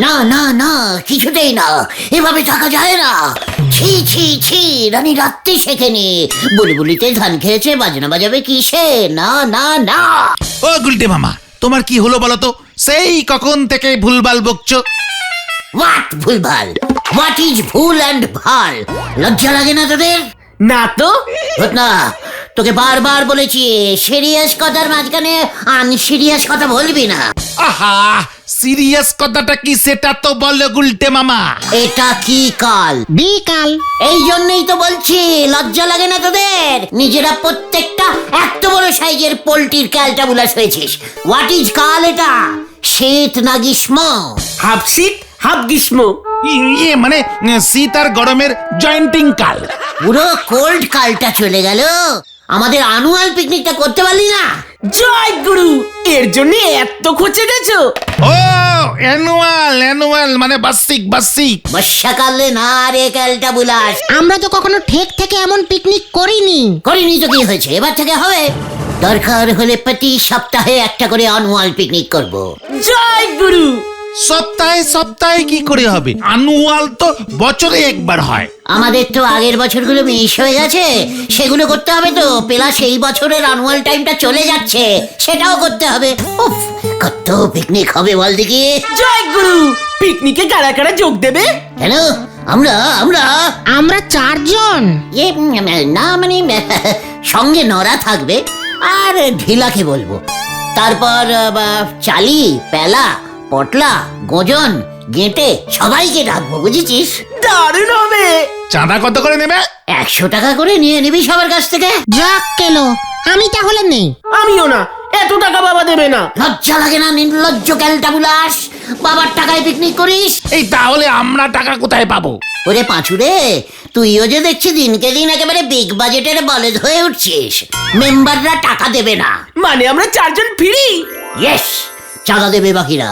না না না, কিছুতেই না, এভাবে থাকা যায় না। ছি ছি ছি, রানী রাত্রি শেখেনি, বুলবুলিতে ধান খেয়েছে, বাজনা বাজাবে কিসে? না না না। ও গুলটে মামা, তোমার কি হলো বলো তো? সেই কখন থেকে ভুলভাল বকছো। হোয়াট ভুলভাল? হোয়াট ইজ ভুল অ্যান্ড ভাল? লজ্জা লাগে না তোদের? না তো। না, তোকে বারবার বলেছি সিরিয়াস কথার মাঝখানে আনসিরিয়াস কথা বলবি না। আহা, সিরিয়াস কথাটা কি সেটা তো বলো গুলটে মামা। এটা কি কাল? বিকাল। এই জন্যই তো বলছি, লজ্জা লাগে না তোদের? নিজেরা প্রত্যেকটা এত বড় সাইজের পোল্ট্রির ক্যালটাবুলাস হয়েছিস। হোয়াট ইজ কাল এটা? শীত না গ্রীষ্ম? হাফ শীত হাফ গ্রীষ্ম। ইয়ে মানে শীত আর গরমের জয়েন্টিং কাল। পুরো কোল্ড কালটা চলে গেল। আমাদের অ্যানুয়াল পিকনিকটা করতে পারলি না? জয় গুরু, এর জন্য এত খোঁচে গেছো? ও অ্যানুয়াল মানে বার্ষিক। বর্ষাকালে না রে ক্যালটাবুলাস। আমরা তো কখনো ঠেক থেকে এমন পিকনিক করিনি। করিনি তো কি হয়েছে, এবার থেকে হবে। দরকার হলে প্রতি সপ্তাহে একটা করে অ্যানুয়াল পিকনিক করব। জয় গুরু। সপ্তাহে কি করে হবে? অ্যানুয়াল তো বছরে একবার হয়। আমাদের তো আগের বছরগুলো মিস হয়ে গেছে, সেগুলো করতে হবে তো। প্লাস এই বছরের অ্যানুয়াল টাইমটা চলে যাচ্ছে, সেটাও করতে হবে। উফ, কত পিকনিক হবে বল দেখি। জয় গুরু, পিকনিকে কারা কারা যোগ দেবে? কেন? আমরা আমরা আমরা 4 জন। না মানে সঙ্গে নরা থাকবে আর ঢিলাকে বলবো। তারপর চালি, পেলা, পটলা, গজন, গেঁটে সবাইকে ডাকবো, বুঝেছিস? দারুণ হবে। চাঁদা কত করে নেবে? 100 টাকা করে নিয়ে নিবি সবার কাছ থেকে। যাক কেলো, আমি তাহলে নেই। আমিও না, এত টাকা বাবা দেবে না। লজ্জা লাগে না নির্লজ্জ ক্যালটাবুলাস? বাবার টাকায় পিকনিক করিস? এই তাহলে আমরা টাকা কোথায় পাবো? ওরে পাঁচুরে, তুইও যে দেখছি দিনকে দিন একেবারে বিগ বাজেটের বলদ হয়ে উঠছিস। মেম্বাররা টাকা দেবে না মানে আমরা 4 জন ফ্রি? ইয়েস, চাঁদা দেবে বাকিরা।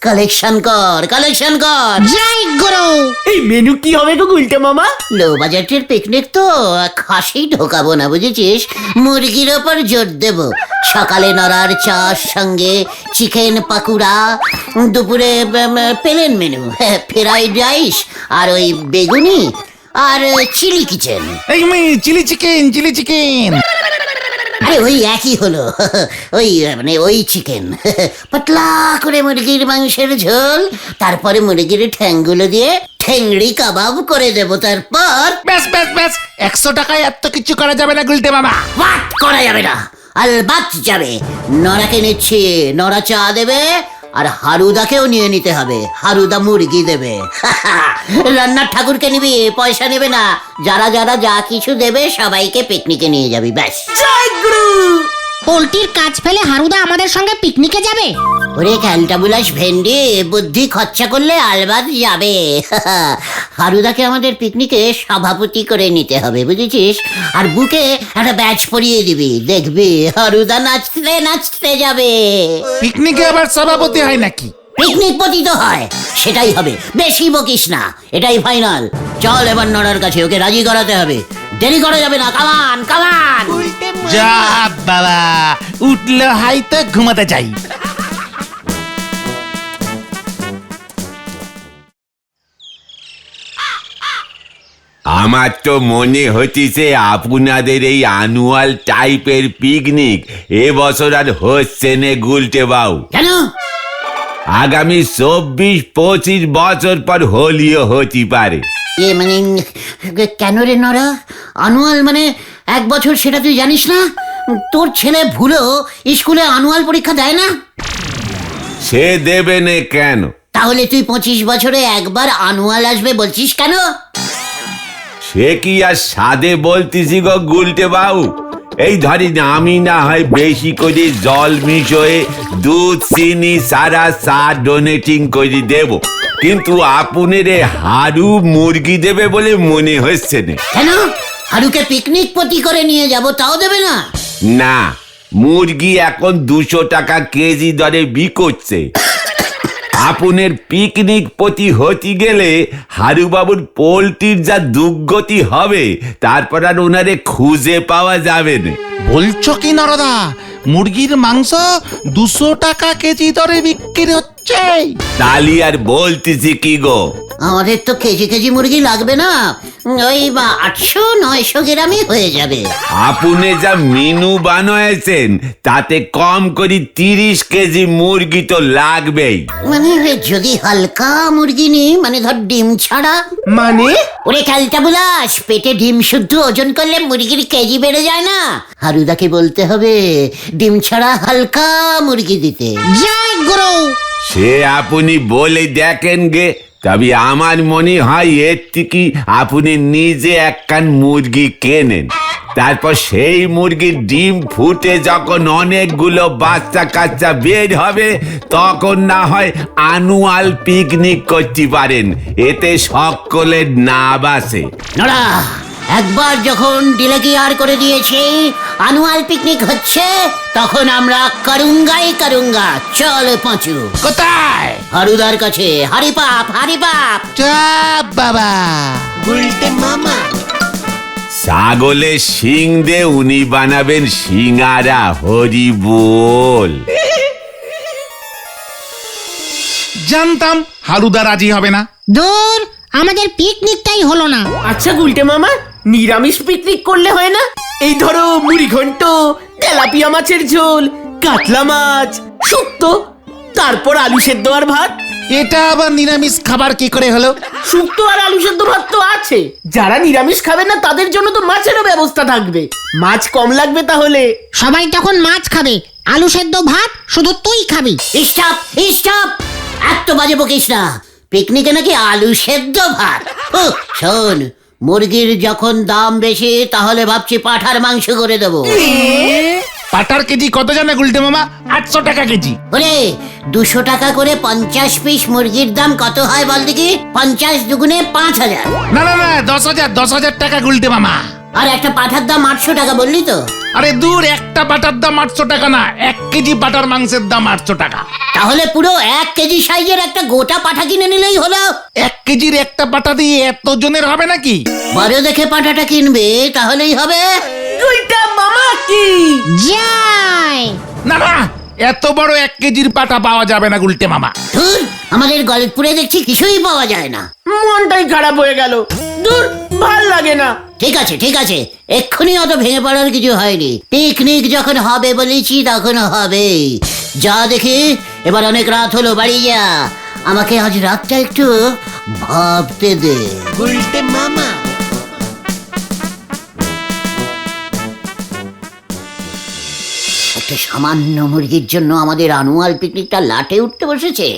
কালেকশন কর। জয় গুরু। এই মেনু কি হবে গো গুলটে মামা? লো বাজেটের পিকনিক তো, খাসি ঢোকাবো না, বুঝেছিস? মুরগির ওপর জোর দেব। সকালে নড়ার চার সঙ্গে চিকেন পাকুড়া, দুপুরে প্লেন মেনু, ফ্রাইড রাইস আর ওই বেগুনি আর চিলি কিচেন। এই চিলি চিকেন। আরে ওই একই হলো, ওই মানে ওই চিকেন। পাতলা করে মুরগির মাংসের ঝোল, তারপরে মুরগির ঠ্যাংগুলো দিয়ে ঠেংড়ি কাবাব করে দেবো। তারপর ব্যাস 100 টাকায় এত কিছু করা যাবে না গুলটে মামা। বাট করা যাবে না, আলবাত যাবে। নরাকে নিচ্ছি, নরা চা দেবে আর হারুদাকেও নিয়ে নিতে হবে। হারুদা মুরগি দেবে। রান্নার ঠাকুরকে নিবি, পয়সা নেবে না। যারা যারা যা কিছু দেবে সবাইকে পিকনিকে নিয়ে যাবি, ব্যাস। জয় গুরু। পোল্ট্রির কাজ ফেলে হারুদা আমাদের সঙ্গে পিকনিকে যাবে? ওরে ক্যালটাবুলাস ভেন্ডি, বুদ্ধি খরচা করলে আলবাদ যাবে। হারুদাকে আমাদের পিকনিকে সভাপতি করে নিতে হবে, বুঝেছিস? আর বুকে একটা ব্যাচ পরিয়ে দিবি, দেখবি হারুদা নাচতে নাচতে যাবে। পিকনিকে আবার সভাপতি হয় নাকি? পিকনিক পতি তো হয়, সেটাই হবে। বেশি বকিস না, এটাই ফাইনাল। চল এবার নড়ার কাছে, ওকে রাজি করাতে হবে। দেরি করা যাবে না, কামান। যা বাবা, উঠলো হাইতো ঘুমাতে যাই। আমার তো মনে হচ্ছে আপনাদের এই অ্যানুয়াল টাইপের পিকনিক এবছর আর হচ্ছে না গুলটে বাবু। কেন? আগামী 24-25 বছর পর হোলিও হতে পারে। মানে কেন রে নরা? অ্যানুয়াল মানে 1 বছর, সেটা তুই জানিস না? তোর ছেলে ভুলেও স্কুলে অ্যানুয়াল পরীক্ষা দেয় না? সে দেবে না কেন? তাহলে তুই 25 বছরে একবার অ্যানুয়াল আসবে বলছিস কেন? সে কি আর সাদে বলতেছি গো গুলটে বাবু। এই ধরেন আমি না হয় বেশি করে জল মিশিয়ে দুধ চিনি সারা চা ডোনেটিং করে দেব, কিন্তু আপনার হারু মুরগি দেবে বলে মনে হচ্ছে না। কেন? হারুকে পিকনিক পতি করে নিয়ে যাব, তাও দেবে না? না, মুরগি এখন 200 টাকা কেজি দরে বিকোচ্ছে। আপনার পিকনিক পতি হতে গেলে হারুবাবুর পোল্ট্রির যা দুর্গতি হবে, তারপর আর ওনারে খুঁজে পাওয়া যাবে না। বলছো কি নরদা? মুরগির মাংস 200 টাকা কেজি দরে বিক্রি হচ্ছে? সেই তালি আর বলতেছি কি গো, আমাদের তো কেজি কেজি মুরগি লাগবে না, ওই 800-900 গ্রামই হয়ে যাবে। আপনি যা মেনু বানাইছেন তাতে কম করে 30 কেজি মুরগি তো লাগবেই। মানে যদি হালকা মুরগি নি, মানে ধর ডিম ছাড়া। মানে ওরে ক্যালটা বুলাস, পেটে ডিম শুদ্ধ ওজন করলে মুরগির কেজি বেড়ে যায় না। হারুদাকে বলতে হবে ডিম ছাড়া হালকা মুরগি দিতে। জয় গুরু। সে আপনি বলে দেখেন গে, তবে আমার মনে হয় এর থেকে আপনি নিজে একখান মুরগি কেনেন, তারপর সেই মুরগির ডিম ফুটে যখন অনেকগুলো বাচ্চা কাচ্চা বের হবে তখন না হয় অ্যানুয়াল পিকনিক করতে পারেন, এতে সকলের নাম আছে। নড়া, একবার যখন ডিলেকিয়ার করে দিয়েছি অ্যানুয়াল পিকনিক হচ্ছে, তখন আমরা করুঙ্গা। চল পাঁচু। কোথায়? হারুদার কাছে। হারিপাপ। চাপ বাবা। ছাগলের শিং দিয়ে উনি বানাবেন সিঙ্গারা। হরি বল। জানতাম হারুদা রাজি হবে না। দূর, আমাদের পিকনিকটাই হলো না। আচ্ছা গুলটে মামা, নিরামিষ পিকনিক করলে হয় না? এই ধরো মুড়ি ঘন্ট, তেলাপিয়া মাছের ঝোল, কাতলা মাছ, শুক্তো, তারপর আলু সেদ্ধ আর ভাত। এটা আবার নিরামিষ খাবার কি করে হলো? শুক্তো আর আলু সেদ্ধ ভাত তো আছে, যারা নিরামিষ খাবে না তাদের জন্য তো মাছেরও ব্যবস্থা থাকবে। মাছ কম লাগবে তাহলে। সবাই তখন মাছ খাবে, আলু সেদ্ধ ভাত শুধু তুই খাবি। স্টপ, এত বাজে বকিস না। পিকনিকে নাকি আলু সেদ্ধ ভাত? শোন, মুরগির যখন দাম বেশি তাহলে ভাবছি পাঠার মাংস করে দেবো। পাটার কেজি কত জানে গুলটে মামা? 800 টাকা কেজি। ওরে 200 টাকা করে 50 পিস মুরগির দাম কত হয় বল দেখি? 50 দুগুণে 5000। না 10,000 টাকা গুলটে মামা। আর একটা পাঠার দাম 800 টাকা বললি তো? আরে দূর, একটা পাটার দাম 800 টাকা না, 1 কেজি পাটার মাংসের দাম 800 টাকা। তাহলে পুরো 1 কেজি সাইজের একটা গোটা পাঠা কিনে নিলেই হলো। 1 কেজির একটা পাটা দিয়ে এত জনের হবে নাকি? বড় দেখে পাঠাটা কিনবে, তাহলেই হবে। গুলটা মামা কি জয়। না এত বড় 1 কেজির পাটা পাওয়া যাবে না গুলটে মামা। ধুর, আমাদের গলতপুরে দেখছি কিছুই পাওয়া যায় না। মনটাই খারাপ হয়ে গেল। দূর, ভাল লাগে না। ঠিক আছে, এক্ষুনি অত ভেঙে পড়ার কিছু হয়নি। পিকনিক যখন হবে বলেছি তখন হবে। যা দেখি, এবার অনেক রাত হলো, বাড়ি যা। আমাকে আজ রাতটা একটু ভাবতে দে। একটা সামান্য মুরগির জন্য আমাদের অ্যানুয়াল পিকনিকটা লাটে উঠতে বসেছে।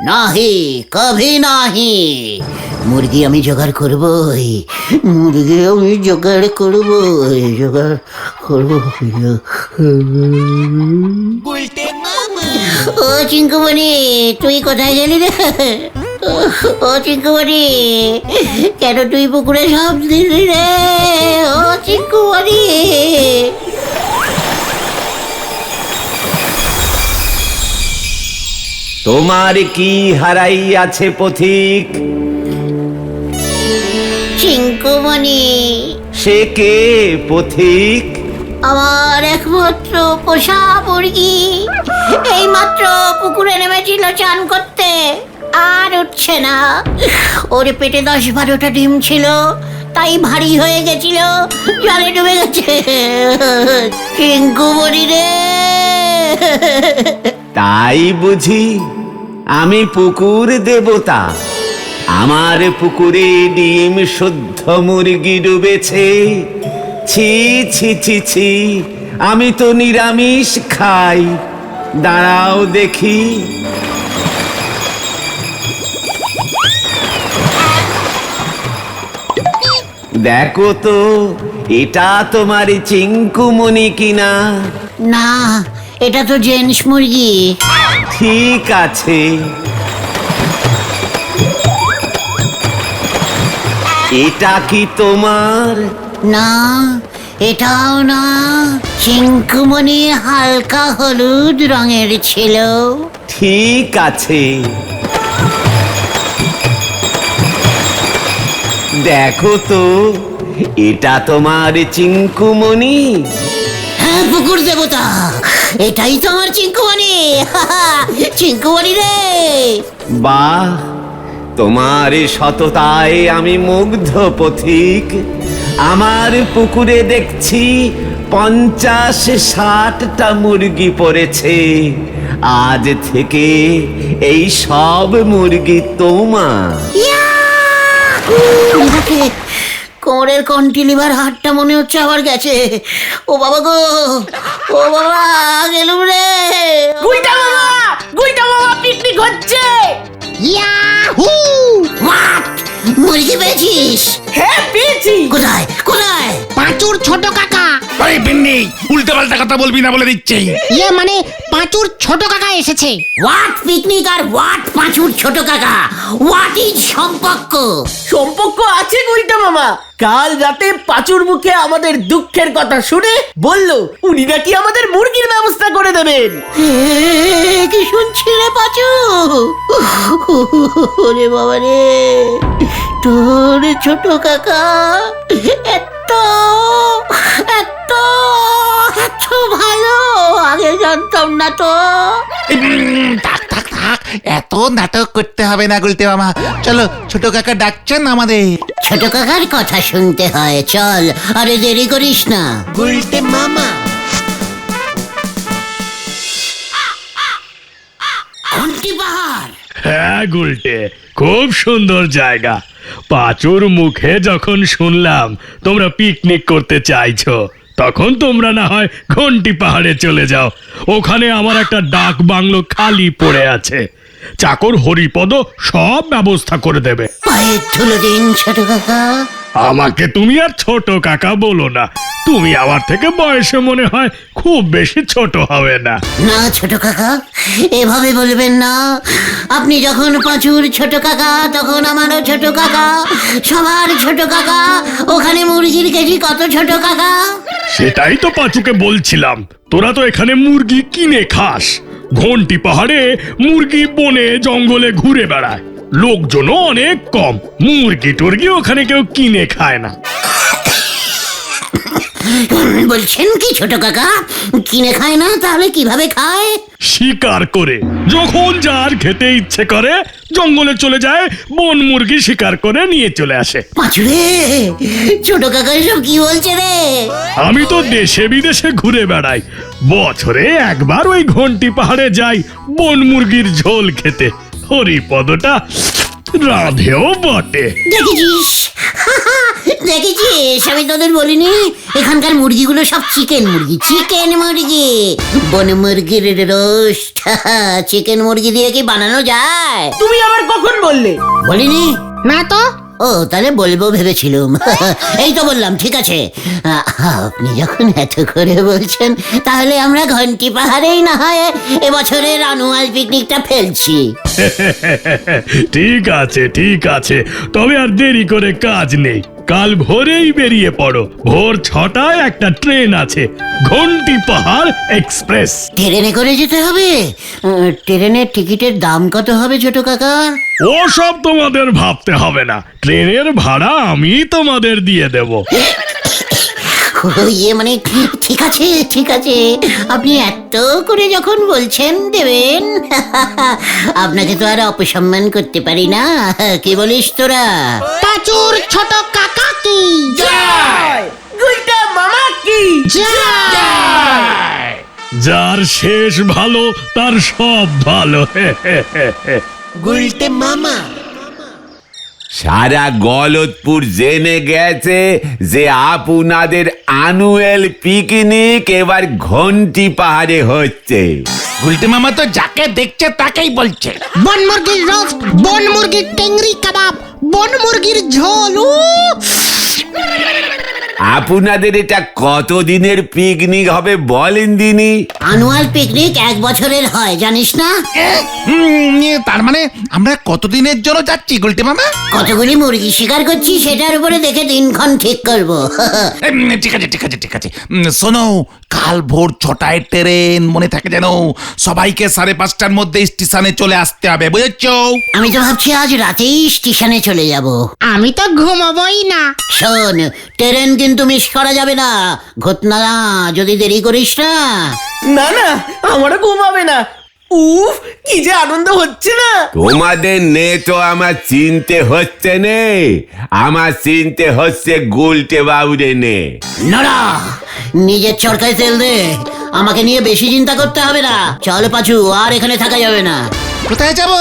নাহি, কভি নাহি। মুরগি আমি জোগাড় করবই, ও চিঙ্কুমণি, তুই কোথায় গেলি রে? ও চিঙ্কুমণি, কেন তুই পুকুরে সব দিলি রে? ও চিঙ্কুমণি। তোমার কি হারাই আছে পথিক? চিঙ্কুমণি। সে কে পথিক? আমার একমাত্র পোষা মুরগি এই মাত্র পুকুরে নেমেছিল চান করতে, আর উঠছে না। ওর পেটে 10-12টা ডিম ছিল, তাই ভারী হয়ে গেছিল, জলে ডুবে গেছে। চিঙ্কুমণি রে। তাই বুঝি? আমি পুকুর দেবতা, আমার পুকুরে ডিম শুদ্ধ মুরগি ডুবেছে। ছি ছি ছি ছি, আমি তো নিরামিষ খাই। দাঁড়াও দেখি। দেখো তো, এটা তোমার চিঙ্কুমণি কিনা? না, এটা তো জেন্টস মুরগি। ঠিক আছে, এটা কি তোমার? না, এটাও না। চিঙ্কুমণি হালকা হলুদ রঙের ছিল। ঠিক আছে, দেখো তো, এটা তোমার চিঙ্কুমণি? হ্যাঁ পুকুর দেবতা, এটাই তো আমার চিঙ্কুমণি। চিঙ্কুমণি রে। বাহ, তোমার সততায় আমি মুগ্ধ পথিক। আমার পুকুরে দেখছি 50-60টা মুরগি পড়েছে। আজ থেকে এই সব মুরগি তোমার। দেখে কোমরের কন্টিলিভার হাটটা মনে হচ্ছে আবার গেছে। ও বাবা গো, ও বাবা গেলুম রে। গুলটা মামা পিকনিক হচ্ছে। ইয়াহু! What? মুরগি পেয়েছিস? হ্যাঁ পেয়েছি। কোথায় কোথায়? পাঁচুর ছোট কাকা। আরে বিন্নি, উল্টো পাল্টা কথা বলবি না বলে দিচ্ছি। ইয়ে মানে পাঁচুর ছোট কাকা এসেছে। হোয়াট পিকনিক আর হোয়াট পাঁচুর ছোট কাকা? হোয়াট ইজ সম্পর্ক? সম্পর্ক আছে গুলটা মামা। কাল রাতে পাঁচুর মুখে আমাদের দুঃখের কথা শুনে বলল উনি নাকি আমাদের মুরগির ব্যবস্থা করে দেবেন। কি শুনছি রে পাঁচু? ওরে বাবা রে, তোর ছোট কাকা এত এত এত ভালো, আগে জানতাম না তো। থাক থাক থাক, এত নাটক করতে হবে না গুলতে মামা। চলো, ছোট কাকা ডাকছেন আমাদের। ছোট কাকার কথা শুনতে হয়, চল। আরে দেরি করিস না। গুলতে মামা। ঘন্টি পাহাড়। হ্যাঁ গুলটে, খুব সুন্দর জায়গা। পাঁচুর মুখে যখন শুনলাম তোমরা পিকনিক করতে চাইছো, তখন তোমরা না হয় ঘন্টি পাহাড়ে চলে যাও। ওখানে আমার একটা ডাক বাংলো খালি পড়ে আছে। চাকর হরিপদ সব ব্যবস্থা করে দেবে। পায়ের ধুলো দিন ছোট কাকা। আমাকে তুমি আর ছোট কাকা বলো না। তুমি আমার থেকে বয়সে মনে হয় খুব বেশি ছোট হবে না। না ছোট কাকা, এভাবে বলবেন না। আপনি যখন পাঁচুর ছোট কাকা, তখন আমারও ছোট কাকা, সবার ছোট কাকা। ওখানে মুরগির কেজি কত ছোট কাকা? সেটাই তো পাঁচুকে বলছিলাম, তোরা তো এখানে মুরগি কিনে খাস। ঘন্টি পাহাড়ে মুরগি বনে জঙ্গলে ঘুরে বেড়ায়, লোকজনও অনেক কম। মুরগি টুরগি ওখানে কেউ কিনে খায় না। বলছেন কি ছোট কাকা? কিনে খায় না? তাহলে কিভাবে খায়? শিকার করে। যখন যার খেতে ইচ্ছে করে জঙ্গলে চলে যায়, বন মুরগি শিকার করে নিয়ে চলে আসে। পাঁচুরে, ছোট কাকা এসব কি বলছে রে? আমি তো দেশে বিদেশে ঘুরে বেড়াই, বছরে একবার ওই ঘন্টি পাহাড়ে যাই বন মুরগির ঝোল খেতে। হরিপদটা রাধেও বটে। দেখেছিস? দেখেছিস, আমি তোদের বলিনি এখানকার মুরগিগুলো সব চিকেন মুরগি। চিকেন মুরগি, বন মুরগির রোস্ট। চিকেন মুরগি দিয়ে কি বানানো যায়? তুমি আবার কখন বললে? বলিনি? না তো। ও তাহলে বলবো ভেবেছিলাম। এই তো বললাম, ঠিক আছে। আপনি যখন এত করে বলছেন, তাহলে আমরা ঘন্টি পাহাড়েই না হয় এবছরের অ্যানুয়াল পিকনিকটা ফেলছি। ঠিক আছে ঠিক আছে, তবে আর দেরি করে কাজ নেই। কাল ভোরেই বেরিয়ে পড়ো। ভোর 6টায় একটা ট্রেন আছে, ঘন্টি পাহাড় এক্সপ্রেস। ট্রেনে করে যেতে হবে? ট্রেনের টিকিটের দাম কত হবে ছোট কাকা? ও সব তোমাদের ভাবতে হবে না, ট্রেনের ভাড়া আমি তোমাদের দিয়ে দেব। ইয়ে মানে ঠিক আছে ঠিক আছে, আপনি এত করে যখন বলছেন দেবেন। আপনাকে তো আর অপসম্মান করতে পারি না। কি বলিস তোরা? পাঁচুর ছোট কাকা কি গুলটা মামা কি জয়! যার শেষ ভালো তার সব ভালো। গুলতে মামা। সারা গলতপুর জেনে গেছে যে আপনাদের অ্যানুয়াল পিকনিক এবার ঘন্টি পাহাড়ে হচ্ছে। গুলতে মামা তো যাকে দেখছে তাকেই বলছে। বন মুরগির রোস্ট, বন মুরগির টেংরি কাবাব, বন মুরগির ঝোল। আপনাদের এটা কতদিনের পিকনিক হবে বলেন দিনি? অ্যানুয়াল পিকনিক 1 বছরের হয়, জানিস না? তার মানে আমরা কতদিনের জন্য যাচ্ছি গুলতে মামা? কতগুলি মুরগি শিকার করছি সেটার উপরে দেখে দিনক্ষণ ঠিক করব। ঠিক আছে ঠিক আছে ঠিক আছে। শোনো, কাল ভোর 6টায় ট্রেন, মনে থাকে যেন। সবাইকে 5:30টার মধ্যে স্টেশনে চলে আসতে হবে, বুঝেছো? আমি তো ভাবছি আজ রাতেই স্টেশনে চলে যাব। আমি তো ঘুমাবই না। শোন, ট্রেন কিন্তু মিস করা যাবে না। ঘটনা যদি দেরি করিস না। না না, আমারও ঘুম হবে না। উফ, কি যে আনন্দ হচ্ছে না। তোমাদের নে তো আমার চিনতে হচ্ছে নে, আমার চিনতে হচ্ছে গুলটে বাবুরে নে। নড়া, নিজের চরকায় তেল দে। আমাকে নিয়ে বেশি চিন্তা করতে হবে না। চল পাচু, আর এখানে থাকা যাবে না। কোথায় যাব?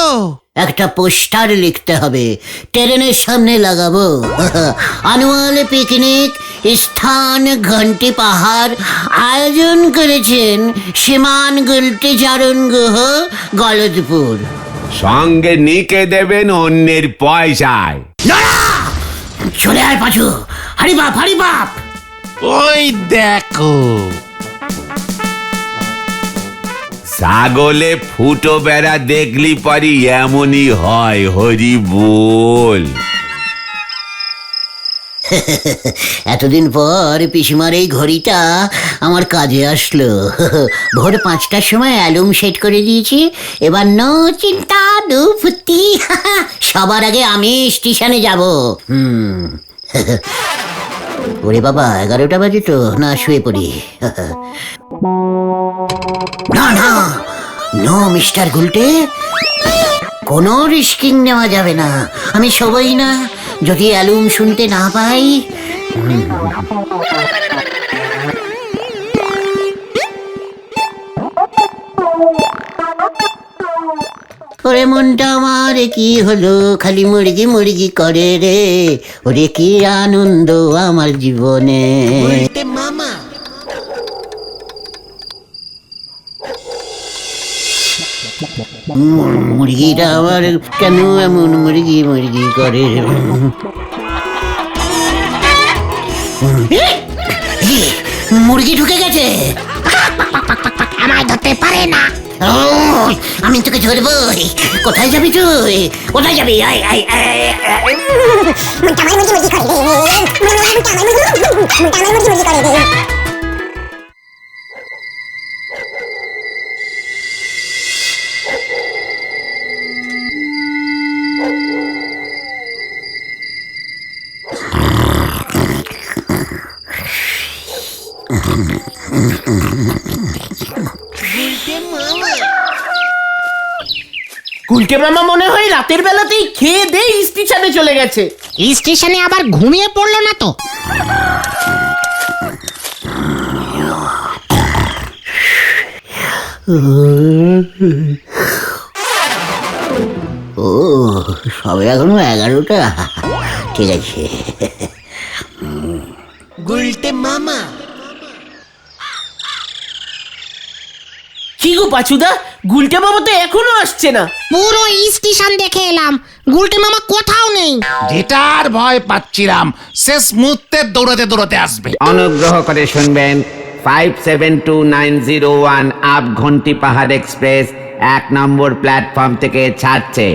একটা পোস্টার লিখতে হবে, ট্রেনের সামনে লাগাবো। অ্যানুয়াল পিকনিক, স্থান ঘন্টি পাহাড়, আয়োজন করেছেন সীমান গুলটি চারণ গুহ, গলদপুর। সঙ্গে নিকে দেবেন অন্যের পয়সায়। নড়া! চলে আয় পাচু, হারি বাপ, হারি বাপ। ওই দেখো, ছাগলে ফুটো বেড়া দেখলি পরি এমনই হয়, হরি বল। এতদিন পর পিসিমার এই ঘড়িটা আমার কাজে আসলো। ভোর 5টার সময় অ্যালুম সেট করে দিয়েছি। এবার নো চিন্তা নো ফুর্তি। সবার আগে আমি স্টেশনে যাব। ওরে বাবা, 11টা বাজে তো, না শুয়ে পড়ি। না না, নো মিস্টার গুলটে, কোনো রিস্কিং নেওয়া যাবে না। আমি সবাই না, যদি অ্যালুম শুনতে না পাই। ওরে মনটা আমার কি হলো, খালি মুরগি মুরগি করে রে। ওরে কি আনন্দ আমার জীবনে। মুরগিটা আমার কেন এমন মুরগি মুরগি করে? মুরগি ঢুকে গেছে। আমায় ধরতে পারে না। ও, আমি তোকে ধরবই। কোথায় যাবি তুই? কোথায় যাবি? আয় আয় আয় আয়। গুলটে মামা মনে হয় রাতের বেলাতেই খেয়ে দিয়ে স্টেশনে চলে গেছে। স্টেশনে আবার ঘুমিয়ে পড়লো না তো? ও, সবে এখনো 11টা। ঠিক আছে। কি গো পাচুদা, গুলটে মামা তো এখনো আসছে না। পুরো স্টেশন দেখে এলাম, গুলটে মামা কোথাও নেই। যেটার ভয় পাচ্ছিলাম, শেষ মুহূর্তে দৌড়াতে দৌড়াতে আসবে। অনুগ্রহ করে শুনবেন, 572901 আপ ঘন্টি পাহাড় এক্সপ্রেস 1 নম্বর প্ল্যাটফর্ম থেকে ছাড়ছে।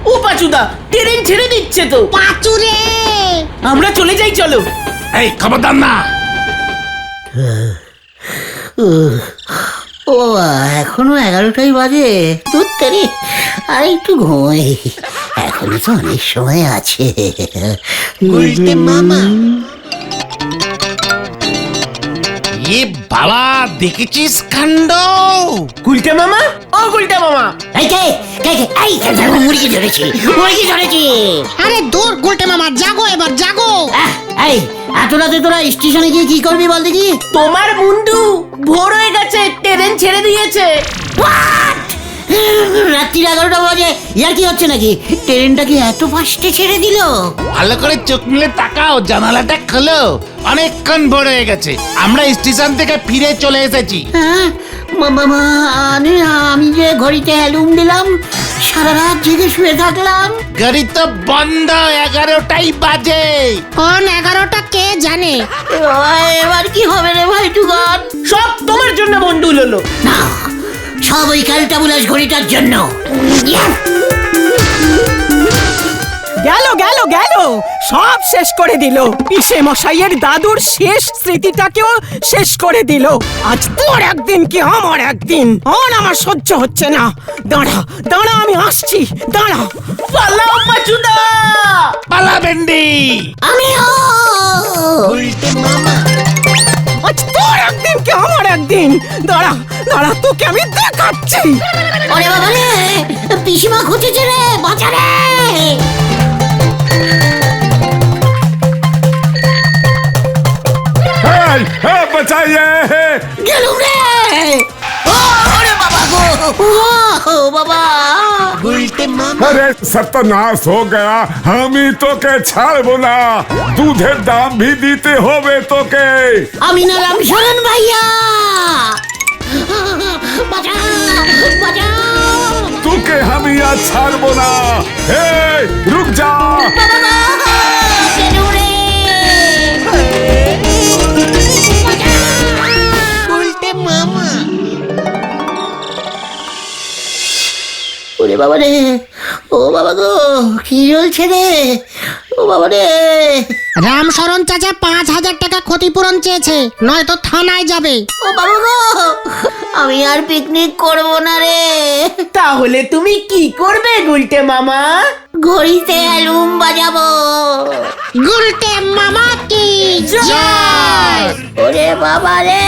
ও পাচুদা, ট্রেন ছেড়ে দিচ্ছে তো। পাচুরে, আমরা চলে যাই, চলো। এই খবরদার না। ও, এখনো 11টাই বাজে। তোর তারি, আর একটু ঘুমাই। এখনো তো অনেক সময় আছে। এ বাবা, দেখেছিস কাণ্ড? গুলটে মামা, ও গুলটে মামা। এই কে, কে, কে? এই, মুরগি ধরেছি, মুরগি ধরেছি। আরে দূর গুলটে মামা, জাগো এবার জাগো। এই, এত রাতে তোরা স্টেশনে গিয়ে কি করবি বল দেখি? তোমার মুন্ডু ভোর হয়ে গেছে, ট্রেন ছেড়ে দিয়েছে। রাত্রি 11টা বাজে, ইয়ার কি হচ্ছে নাকি? ট্রেনটা কি এত ফাস্টে ছেড়ে দিল? ভালো করে চোখ মিলে তাকাও, জানালাটা খোলো। অনেকক্ষণ ভোর হয়ে গেছে, আমরা স্টেশন থেকে ফিরে চলে এসেছি। হ্যাঁ, আমি যে ঘড়িতে অ্যালুম দিলাম, সারা রাত জেগে শুয়ে থাকলাম। গাড়ি তো বন্ধ, 11টাই বাজে। কোন 11টা কে জানে? এবার কি হবে রে ভাই টুকান? সব তোমার জন্য মন্ডুল হলো। না, সব ওই ক্যালটাবুলাস ঘড়িটার জন্য। গেল গেল গেল, সব শেষ করে দিল। পিসে মশাইয়ের দাদুর শেষ স্মৃতিটাকেও শেষ করে দিল। আজ তোর একদিন কি আমার একদিন, আর আমার সহ্য হচ্ছে না। দাঁড়া দাঁড়া, আমি আসছি, দাঁড়া। পালাও পাচুদা। পালা ভেন্ডি। আমিও। আজ তোর একদিন কি আমার একদিন, দাঁড়া দাঁড়া, তোকে আমি দেখাচ্ছি। ওরে বাবা রে, পিসিমা ঘুচেছে রে, বাঁচা রে। বাঁচাইয়ে গেলুম রে। ওরে বাবা গো, ও বাবা। अरे सत्यानाश हो गया, আমি তোকে ছাড়বো না, দুধের দাম भी দিতে হবে তোকে। আমি না রামশরণ ভাইয়া, বাঁচাও বাঁচাও। তোকে আমি আর ছাড়বো না। এই রুক যা। বাবা গো, গেলুম রে। ওরে বাবা রে, ও বাবা গো, কি চলছে রে, ও বাবা রে। রামশরণ চাচা 5,000 টাকা ক্ষতিপূরণ চেয়েছে, নয়তো থানায় যাবে। ও বাবা গো, আমি আর পিকনিক করব না রে। তাহলে তুমি কি করবে গুলটে মামা? ঘড়িতে অ্যালুম বাজাবো। গুলটে মামা কি জয়। ওরে বাবা রে।